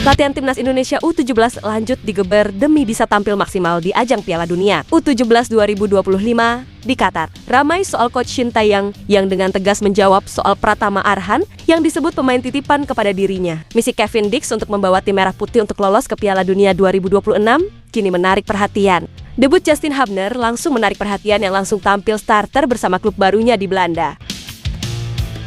Latihan timnas Indonesia U17 lanjut digeber demi bisa tampil maksimal di ajang Piala Dunia U17 2025 di Qatar. Ramai soal Coach Sintayong yang dengan tegas menjawab soal Pratama Arhan yang disebut pemain titipan kepada dirinya. Misi Kevin Dix untuk membawa tim merah putih untuk lolos ke Piala Dunia 2026 kini menarik perhatian. Debut Justin Hubner langsung menarik perhatian yang langsung tampil starter bersama klub barunya di Belanda.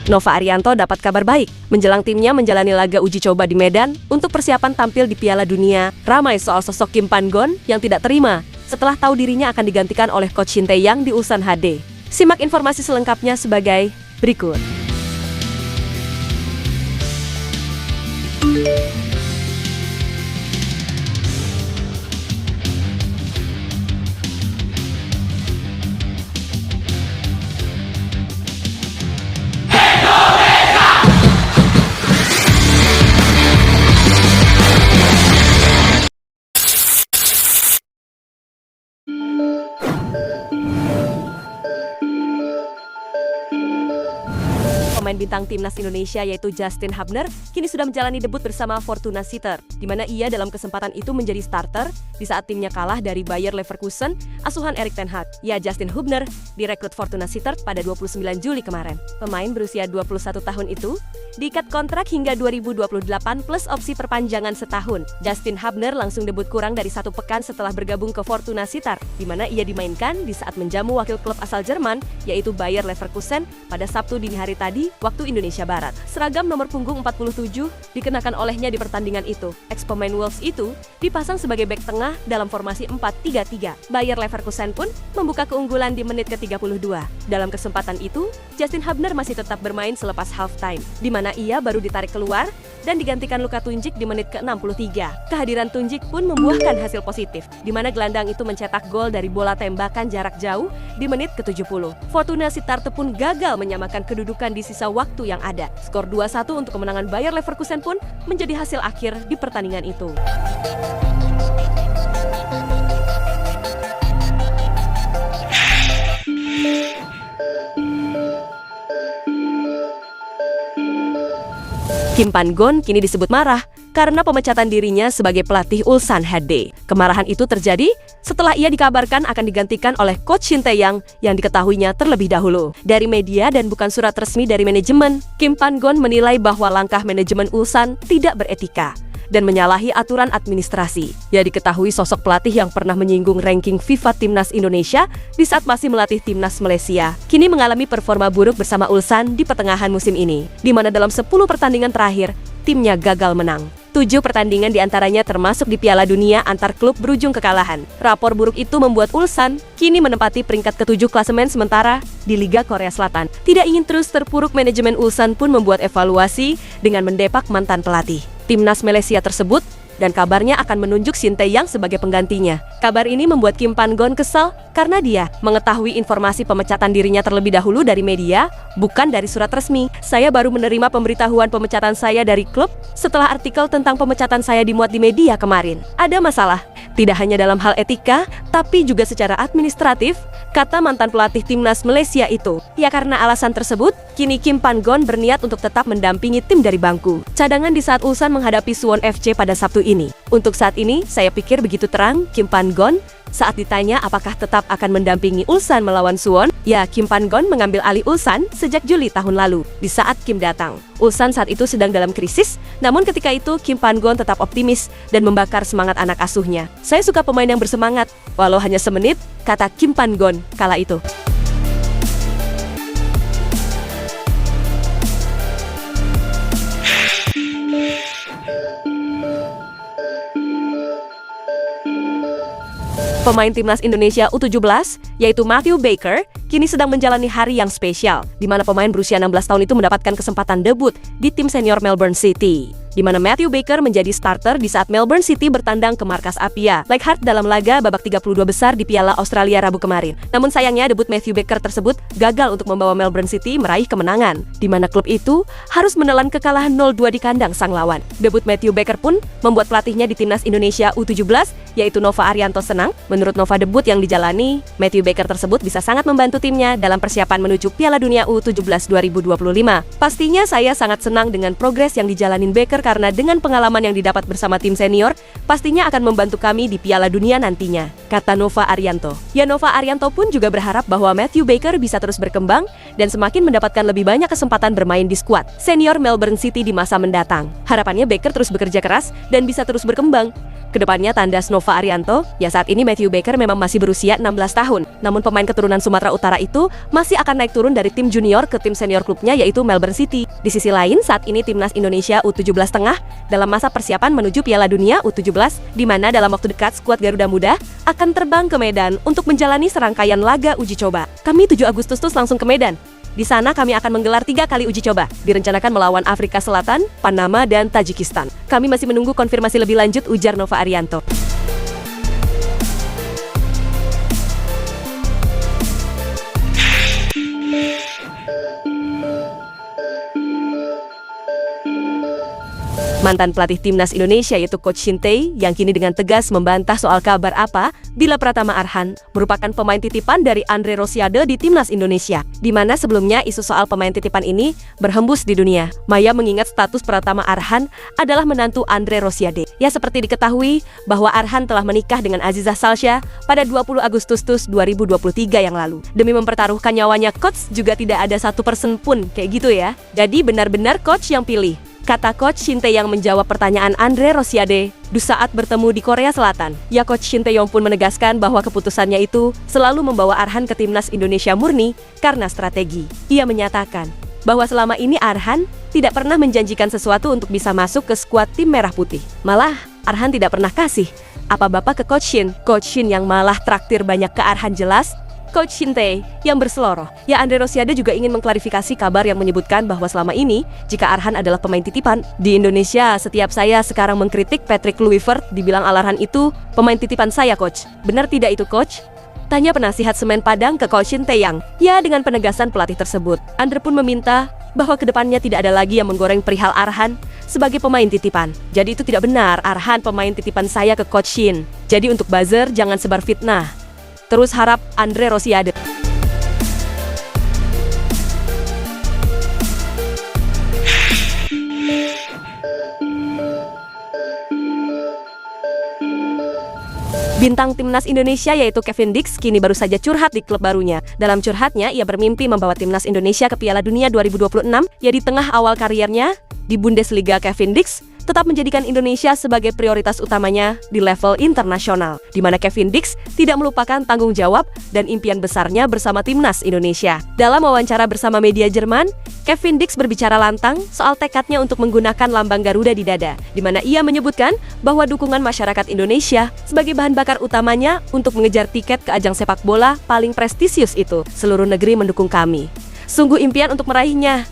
Nova Arianto dapat kabar baik. Menjelang timnya menjalani laga uji coba di Medan untuk persiapan tampil di Piala Dunia, ramai soal sosok Kim Pan-gon yang tidak terima setelah tahu dirinya akan digantikan oleh Coach Sintayong di Ulsan HD. Simak informasi selengkapnya sebagai berikut. Pemain bintang timnas Indonesia yaitu Justin Hubner kini sudah menjalani debut bersama Fortuna Sittard, di mana ia dalam kesempatan itu menjadi starter di saat timnya kalah dari Bayer Leverkusen asuhan Erik ten Hag. Ya, Justin Hubner direkrut Fortuna Sittard pada 29 Juli kemarin. Pemain berusia 21 tahun itu diikat kontrak hingga 2028 plus opsi perpanjangan setahun. Justin Hubner langsung debut kurang dari 1 pekan setelah bergabung ke Fortuna Sittard, di mana ia dimainkan di saat menjamu wakil klub asal Jerman yaitu Bayer Leverkusen pada Sabtu dini hari tadi waktu Indonesia Barat. Seragam nomor punggung 47 dikenakan olehnya di pertandingan itu. Ex-pemain Wolves itu dipasang sebagai bek tengah dalam formasi 4-3-3. Bayer Leverkusen pun membuka keunggulan di menit ke-32. Dalam kesempatan itu, Justin Hubner masih tetap bermain selepas halftime, di mana ia baru ditarik keluar dan digantikan Luka Tunjik di menit ke-63. Kehadiran Tunjik pun membuahkan hasil positif, di mana gelandang itu mencetak gol dari bola tembakan jarak jauh di menit ke-70. Fortuna Sittard pun gagal menyamakan kedudukan di sisa waktu yang ada. Skor 2-1 untuk kemenangan Bayer Leverkusen pun menjadi hasil akhir di pertandingan itu. Kim Pan-gon kini disebut marah karena pemecatan dirinya sebagai pelatih Ulsan HD. Kemarahan itu terjadi setelah ia dikabarkan akan digantikan oleh Coach Sintayong yang diketahuinya terlebih dahulu. Dari media dan bukan surat resmi dari manajemen, Kim Pan-gon menilai bahwa langkah manajemen Ulsan tidak beretika dan menyalahi aturan administrasi. Ia diketahui sosok pelatih yang pernah menyinggung ranking FIFA Timnas Indonesia di saat masih melatih Timnas Malaysia. Kini mengalami performa buruk bersama Ulsan di pertengahan musim ini, di mana dalam 10 pertandingan terakhir, timnya gagal menang. 7 pertandingan diantaranya termasuk di Piala Dunia antar klub berujung kekalahan. Rapor buruk itu membuat Ulsan kini menempati peringkat ke-7 klasemen sementara di Liga Korea Selatan. Tidak ingin terus terpuruk, manajemen Ulsan pun membuat evaluasi dengan mendepak mantan pelatih Timnas Malaysia tersebut dan kabarnya akan menunjuk Sintayong sebagai penggantinya. Kabar ini membuat Kim Pan-gon kesal karena dia mengetahui informasi pemecatan dirinya terlebih dahulu dari media, bukan dari surat resmi. Saya baru menerima pemberitahuan pemecatan saya dari klub setelah artikel tentang pemecatan saya dimuat di media kemarin. Ada masalah, tidak hanya dalam hal etika, tapi juga secara administratif, kata mantan pelatih Timnas Malaysia itu. Ya, karena alasan tersebut, kini Kim Pan-gon berniat untuk tetap mendampingi tim dari bangku cadangan di saat Ulsan menghadapi Suwon FC pada Sabtu ini. Untuk saat ini, saya pikir begitu terang Kim Pan-gon saat ditanya apakah tetap akan mendampingi Ulsan melawan Suwon. Ya, Kim Pan-gon mengambil alih Ulsan sejak Juli tahun lalu, di saat Kim datang. Ulsan saat itu sedang dalam krisis, namun ketika itu Kim Pan-gon tetap optimis dan membakar semangat anak asuhnya. Saya suka pemain yang bersemangat, walau hanya semenit, kata Kim Pan-gon kala itu. Pemain timnas Indonesia U17, yaitu Matthew Baker, kini sedang menjalani hari yang spesial, di mana pemain berusia 16 tahun itu mendapatkan kesempatan debut di tim senior Melbourne City, di mana Matthew Baker menjadi starter di saat Melbourne City bertandang ke markas Apia Leichhardt dalam laga babak 32 besar di Piala Australia Rabu kemarin. Namun sayangnya debut Matthew Baker tersebut gagal untuk membawa Melbourne City meraih kemenangan, di mana klub itu harus menelan kekalahan 0-2 di kandang sang lawan. Debut Matthew Baker pun membuat pelatihnya di timnas Indonesia U17, yaitu Nova Arianto, senang. Menurut Nova, debut yang dijalani Matthew Baker tersebut bisa sangat membantu timnya dalam persiapan menuju Piala Dunia U17 2025. Pastinya saya sangat senang dengan progres yang dijalanin Baker karena dengan pengalaman yang didapat bersama tim senior, pastinya akan membantu kami di Piala Dunia nantinya, kata Nova Arianto. Ya, Nova Arianto pun juga berharap bahwa Matthew Baker bisa terus berkembang dan semakin mendapatkan lebih banyak kesempatan bermain di skuad senior Melbourne City di masa mendatang. Harapannya Baker terus bekerja keras dan bisa terus berkembang. Kedepannya, tandas Nova Arianto, ya saat ini Matthew Baker memang masih berusia 16 tahun. Namun pemain keturunan Sumatera Utara itu masih akan naik turun dari tim junior ke tim senior klubnya yaitu Melbourne City. Di sisi lain, saat ini timnas Indonesia U17 tengah dalam masa persiapan menuju Piala Dunia U17, di mana dalam waktu dekat skuad Garuda Muda akan terbang ke Medan untuk menjalani serangkaian laga uji coba. Kami 7 Agustus langsung ke Medan. Di sana kami akan menggelar 3 kali uji coba, direncanakan melawan Afrika Selatan, Panama, dan Tajikistan. Kami masih menunggu konfirmasi lebih lanjut, ujar Nova Arianto. Mantan pelatih timnas Indonesia yaitu Coach Shin Tae yang kini dengan tegas membantah soal kabar apa bila Pratama Arhan merupakan pemain titipan dari Andre Rosiade di timnas Indonesia, di mana sebelumnya isu soal pemain titipan ini berhembus di dunia. Maya mengingat status Pratama Arhan adalah menantu Andre Rosiade. Ya, seperti diketahui bahwa Arhan telah menikah dengan Azizah Salsha pada 20 Agustus 2023 yang lalu. Demi mempertaruhkan nyawanya, Coach juga tidak ada 1% pun kayak gitu ya. Jadi benar-benar Coach yang pilih, kata Coach Shin Tae yang menjawab pertanyaan Andre Rosiade di saat bertemu di Korea Selatan. Ya, Coach Shin Tae pun menegaskan bahwa keputusannya itu selalu membawa Arhan ke timnas Indonesia murni karena strategi. Ia menyatakan bahwa selama ini Arhan tidak pernah menjanjikan sesuatu untuk bisa masuk ke skuad tim Merah Putih. Malah, Arhan tidak pernah kasih apa-apa ke Coach Shin. Coach Shin yang malah traktir banyak ke Arhan, jelas Coach Shin Tae yang berseloroh. Ya, Andre Rosiade juga ingin mengklarifikasi kabar yang menyebutkan bahwa selama ini, jika Arhan adalah pemain titipan, di Indonesia setiap saya sekarang mengkritik Patrick Kluivert, dibilang Arhan itu pemain titipan saya, Coach. Benar tidak itu, Coach? Tanya penasihat Semen Padang ke Coach Shin Tae. Ya, dengan penegasan pelatih tersebut, Andre pun meminta bahwa kedepannya tidak ada lagi yang menggoreng perihal Arhan sebagai pemain titipan. Jadi itu tidak benar, Arhan pemain titipan saya ke Coach Shin. Jadi untuk buzzer, jangan sebar fitnah. Terus harap Andre Rosiade. Bintang timnas Indonesia yaitu Kevin Dix kini baru saja curhat di klub barunya. Dalam curhatnya, ia bermimpi membawa timnas Indonesia ke Piala Dunia 2026. Ya, di tengah awal karirnya di Bundesliga, Kevin Dix tetap menjadikan Indonesia sebagai prioritas utamanya di level internasional, di mana Kevin Dix tidak melupakan tanggung jawab dan impian besarnya bersama timnas Indonesia. Dalam wawancara bersama media Jerman, Kevin Dix berbicara lantang soal tekadnya untuk menggunakan lambang Garuda di dada, di mana ia menyebutkan bahwa dukungan masyarakat Indonesia sebagai bahan bakar utamanya untuk mengejar tiket ke ajang sepak bola paling prestisius itu. Seluruh negeri mendukung kami. Sungguh impian untuk meraihnya,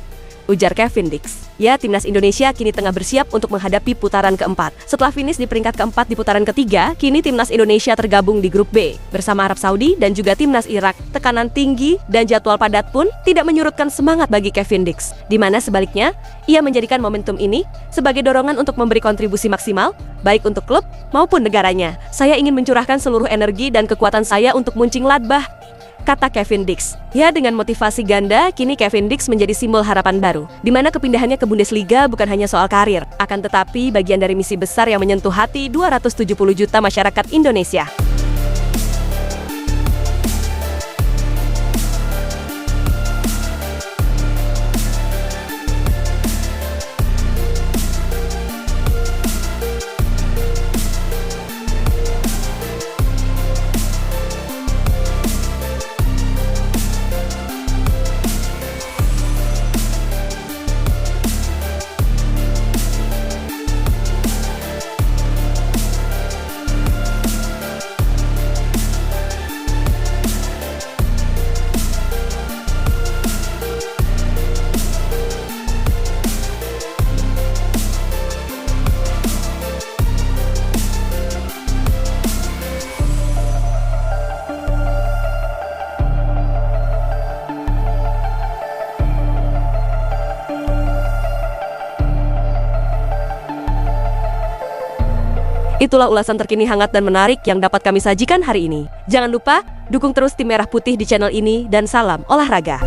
ujar Kevin Dix. Ya, timnas Indonesia kini tengah bersiap untuk menghadapi putaran keempat. Setelah finish di peringkat keempat di putaran ketiga, kini timnas Indonesia tergabung di grup B bersama Arab Saudi dan juga timnas Irak. Tekanan tinggi dan jadwal padat pun tidak menyurutkan semangat bagi Kevin Dix, di mana sebaliknya, ia menjadikan momentum ini sebagai dorongan untuk memberi kontribusi maksimal, baik untuk klub maupun negaranya. Saya ingin mencurahkan seluruh energi dan kekuatan saya untuk Mönchengladbach, kata Kevin Dix. Ya, dengan motivasi ganda, kini Kevin Dix menjadi simbol harapan baru, di mana kepindahannya ke Bundesliga bukan hanya soal karir, akan tetapi bagian dari misi besar yang menyentuh hati 270 juta masyarakat Indonesia. Itulah ulasan terkini hangat dan menarik yang dapat kami sajikan hari ini. Jangan lupa, dukung terus tim Merah Putih di channel ini dan salam olahraga.